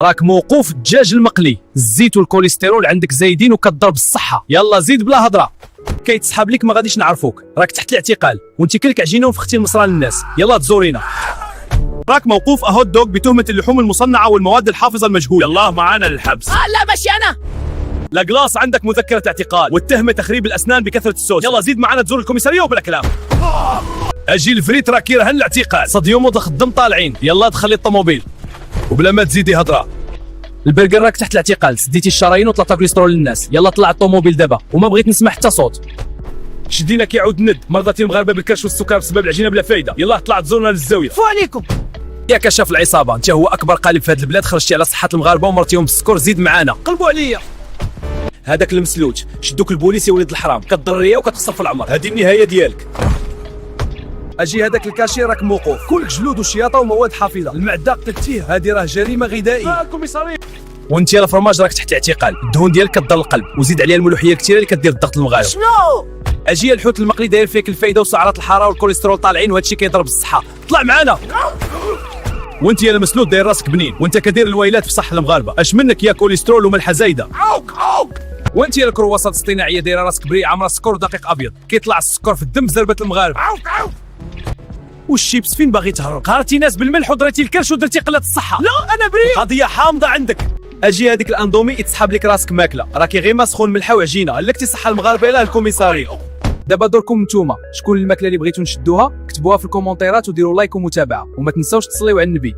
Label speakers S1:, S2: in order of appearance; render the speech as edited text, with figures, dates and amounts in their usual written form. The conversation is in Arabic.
S1: راك موقوف الدجاج المقلي، الزيت والكوليسترول عندك زايدين وكتضرب الصحه. يلا زيد بلا هضره، كيتسحاب لك ما غاديش نعرفوك، راك تحت الاعتقال وانت كلك عجينه وفختي المصرى للناس. يلا تزورينا. راك موقوف اهوت دوغ بتهمه اللحوم المصنعه والمواد الحافظه المجهوله.
S2: يلا معانا للحبس.
S3: لا ماشي انا.
S1: لاجلاص عندك مذكره اعتقال والتهمه تخريب الاسنان بكثره الصوت. يلا زيد معنا تزور الكوميساريه وبلا كلام. اجي الفريت راكي رهن الاعتقال، صديوم وتخدم طالعين. يلا دخلي الطوموبيل وبلا ما تزيدي هضره. البرجر راك تحت الاعتقال، سديتي الشرايين وطلعت كوليسترول للناس. يلا طلع الطوموبيل دابا وما بغيت نسمع حتى صوت. شدينا كيعود ند مرضتي المغاربه بالكرش والسكر بسبب العجينه بلا فايده. يلا طلع تزورنا للزاويه.
S3: فو عليكم.
S1: يا كشاف العصابه، انت هو اكبر قالب في هذه البلاد، خرجتي على صحه المغاربه ومرتيهم بالسكر. زيد معانا.
S3: قلبوا عليا.
S1: هذاك المسلوت شدوك البوليس يا ولد الحرام، كتضريه وكتخسر في العمر. هذه النهايه ديالك. اجي هذاك الكاشير راك موقوف، كلك جلود وشياطه ومواد حافظه. المعده قتلتيه، هذه راه جريمه غذائيه.
S2: الكوميساريه.
S1: وانت يا الفرماج راك تحت الاعتقال، الدهون ديالك كتضر القلب وزيد عليها الملوحيه الكثيره اللي كدير الضغط المغاربه.
S3: شنو؟
S1: اجي الحوت المقلي داير فيك الفايده وسعرات الحراره والكوليسترول طالعين وهذا الشيء كيضرب الصحه. طلع معانا. وانت يا المسلوط داير راسك بنين وانت كدير الويلات في صح المغاربه. اش منك يا كوليسترول وملحه زايده. وانت يا الكرواسات الاصطناعيه دايره راسك بري عامره سكر ودقيق ابيض، كيطلع السكر في الدم بزربه المغاربه. والشيبس فين باغي تهرب؟ قهرتي ناس بالملح ودرتي الكرش ودرتي قله الصحه.
S3: لا انا بريء.
S1: قضيه حامضه عندك. اجي هذيك الاندومي يتسحب لك راسك ماكله، راكي غير مسخون ملحه وعجينه. لكتي صحه المغاربه لا الكوميساريه. دابا دوركم نتوما، شكون الماكله اللي بغيتو نشدوها؟ كتبوها في الكومونتيرات وديروا لايك ومتابعه، وما تنساوش تصليو على النبي.